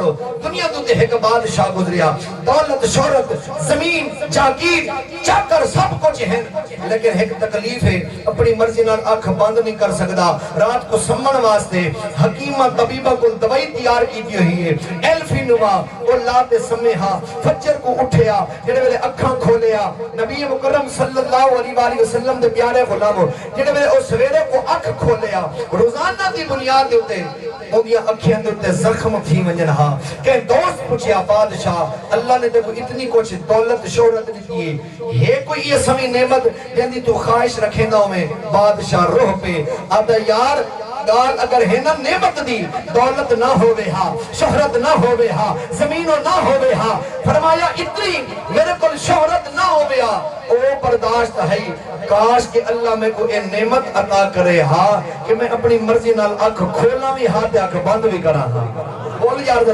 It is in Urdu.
کرو دنیا تو تے ایک بادشاہ گزریا دولت شہرت زمین جاگیر چاکر سب کچھ ہیں لیکن ایک تکلیف ہے اپنی مرضی نال آنکھ بند نہیں کر سکدا رات کو سمن واسطے حکیمہ طبیبہ کو دوائی تیار کی ہوئی ہے ایلفی نما وہ لاتے سمہا فجر کو اٹھیا جڑے ویلے اکھاں کھولیا نبی مکرم صلی اللہ علیہ وآلہ وسلم دے پیارے غلامو جڑے ویلے او سویرے کو اکھ کھولیا روزانہ دی بنیاد دے اوتے اودیاں اکھیاں دے اوتے زخم تھی ونجن ہا کہ دوست پوچھیا بادشاہ اللہ نے دیکھو اتنی کچھ دولت شہرت دی ہے کوئی یہ سمی نعمت جندی تو خواہش رکھیں گا میں بادشاہ روح پہ آدھا یار گال اگر ہے نا نعمت دی دولت نہ ہوئے ہاں شہرت نہ ہوئے ہاں زمینوں نہ ہوئے ہاں فرمایا اتنی میرے کل شہرت نہ ہوئے ہاں او برداشت ہے کاش کہ اللہ میں کو اے نعمت عطا کرے ہاں کہ میں اپنی مرضی نال آنکھ کھولا بھی ہاتھ آنکھ بند بھی کرا ہاں بول یار ذرا